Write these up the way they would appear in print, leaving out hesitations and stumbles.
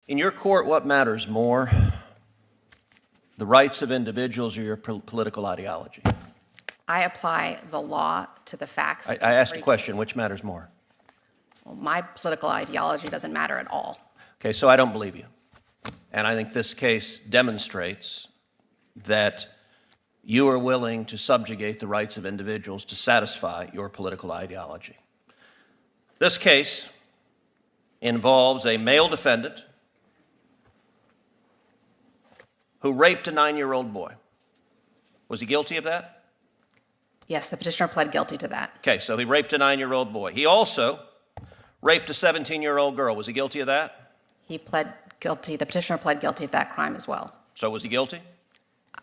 In your court, what matters more, the rights of individuals or your political ideology? I apply the law to the facts. I asked a question, which matters more? Well, my political ideology doesn't matter at all. Okay, so I don't believe you. And I think this case demonstrates that you are willing to subjugate the rights of individuals to satisfy your political ideology. This case involves a male defendant who raped a 9-year-old boy. Was he guilty of that? Yes, the petitioner pled guilty to that. Okay, so he raped a 9-year-old boy. He also raped a 17-year-old girl. Was he guilty of that? He pled guilty, the petitioner pled guilty to that crime as well. So was he guilty?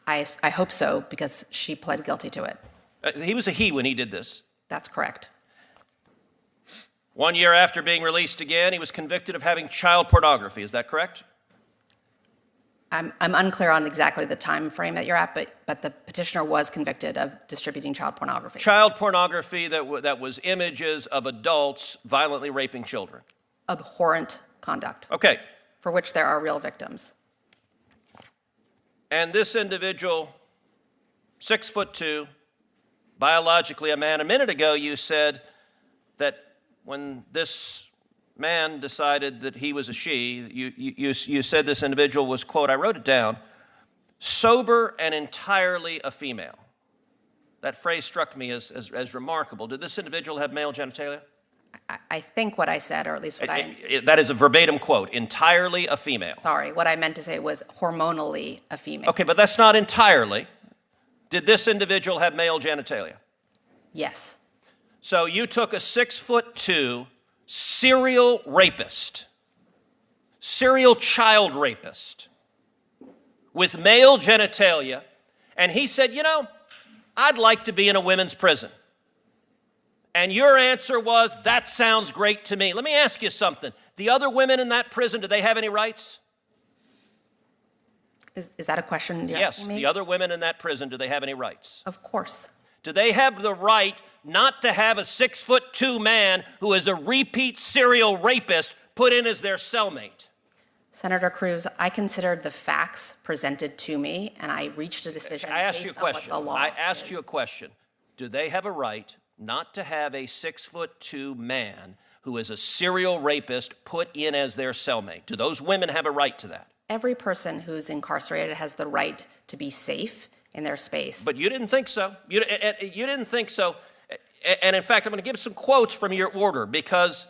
I hope so, because she pled guilty to it. He was a he when he did this. That's correct. 1 year after being released again, he was convicted of having child pornography. Is that correct? I'm unclear on exactly the time frame that you're at, but the petitioner was convicted of distributing child pornography. Child pornography that was images of adults violently raping children. Abhorrent conduct. Okay. For which there are real victims. And this individual, 6'2", biologically a man. A minute ago you said that when this man decided that he was a she, you said this individual was, quote, I wrote it down, sober and entirely a female. That phrase struck me as remarkable. Did this individual have male genitalia? I think what I said, or at least what that is a verbatim quote, entirely a female. Sorry, what I meant to say was hormonally a female. Okay, but that's not entirely. Did this individual have male genitalia? Yes. So you took a 6'2" serial rapist, serial child rapist with male genitalia, and he said, you know, I'd like to be in a women's prison. And your answer was, that sounds great to me. Let me ask you something. The other women in that prison, do they have any rights? Is that a question you're asking me? Yes, the other women in that prison, do they have any rights? Of course. Do they have the right not to have a 6'2" man who is a repeat serial rapist put in as their cellmate? Senator Cruz, I considered the facts presented to me, and I reached a decision based on what the law is. I asked you a question. Do they have a right not to have a 6'2" man who is a serial rapist put in as their cellmate? Do those women have a right to that? Every person who's incarcerated has the right to be safe in their space. But you didn't think so. You didn't think so. And in fact, I'm going to give some quotes from your order because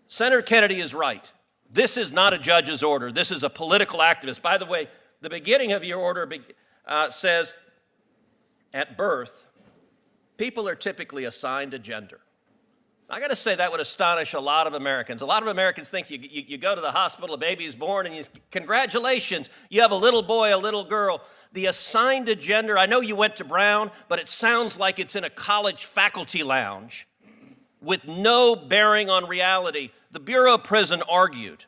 Senator Kennedy is right. This is not a judge's order. This is a political activist. By the way, the beginning of your order says, at birth, people are typically assigned a gender. I got to say that would astonish a lot of Americans. A lot of Americans think you go to the hospital, a baby is born, and congratulations, you have a little boy, a little girl. The assigned a gender, I know you went to Brown, but it sounds like it's in a college faculty lounge with no bearing on reality. The Bureau of Prison argued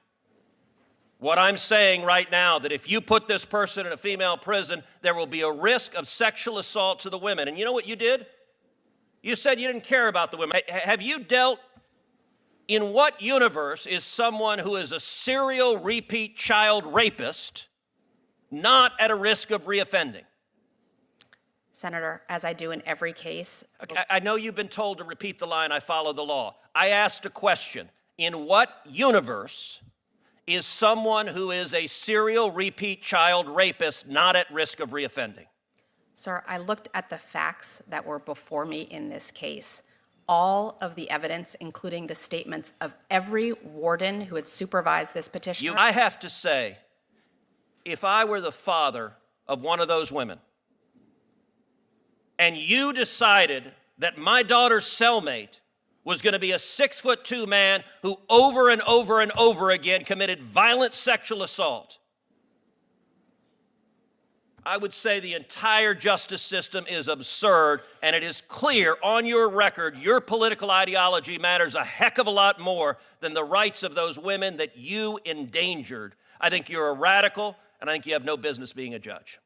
what I'm saying right now, that if you put this person in a female prison, there will be a risk of sexual assault to the women. And you know what you did? You said you didn't care about the women. Have you dealt in what universe is someone who is a serial repeat child rapist not at a risk of reoffending? Senator, as I do in every case. I know you've been told to repeat the line, I follow the law. I asked a question. In what universe is someone who is a serial repeat child rapist not at risk of reoffending? Sir, I looked at the facts that were before me in this case. All of the evidence, including the statements of every warden who had supervised this petitioner. I have to say, if I were the father of one of those women, and you decided that my daughter's cellmate was going to be a 6'2" man who over and over and over again committed violent sexual assault, I would say the entire justice system is absurd, and it is clear on your record your political ideology matters a heck of a lot more than the rights of those women that you endangered. I think you're a radical, and I think you have no business being a judge.